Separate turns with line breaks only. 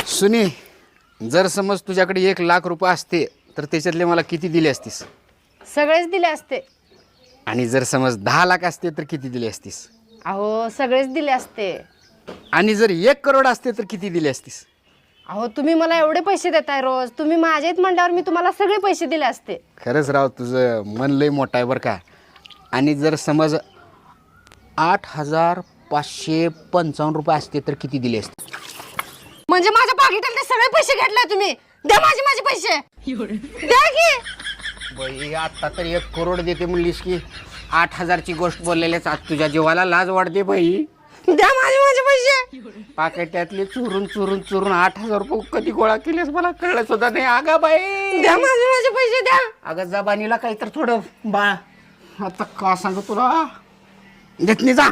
सुनी, जर समज तुझ्याकडे 1,00,000 असते तर त्याच्यातले मला किती दिले असतीस?
सगळेच दिले असते.
आणि जर समज 10,00,000 असते तर किती दिले असतीस?
अहो सगळेच दिले असते.
आणि जर 1,00,00,000 असते तर किती दिले असतीस?
अहो तुम्ही मला एवढे पैसे देताय रोज, तुम्ही माझेच म्हणल्यावर मी तुम्हाला सगळे पैसे दिले असते.
खरंच राव, तुझं मन लय मोठं आहे बरं का. आणि जर समज 8,555 असते तर किती दिले असते?
म्हणजे माझ्या पाकिटातले सगळे पैसे घेतले तुम्ही. द्या माझे पैसे द्या की.
बाई, आता तर 1,00,00,000 देते म्हणलीस की 8,000ची गोष्ट बोललेल्याच आज तुझ्या जीवाला लाज वाटते बाई.
द्या माझे पैसे.
पाकिटातले चुरून चुरून चुरून 8,000 कधी गोळा केलेस मला कळलं सुद्धा नाही. अगं बाई,
द्या माझे पैसे द्या.
अगं जबानीला काही तर थोडं बा. आता का सांगू तुला, देत नाही जा.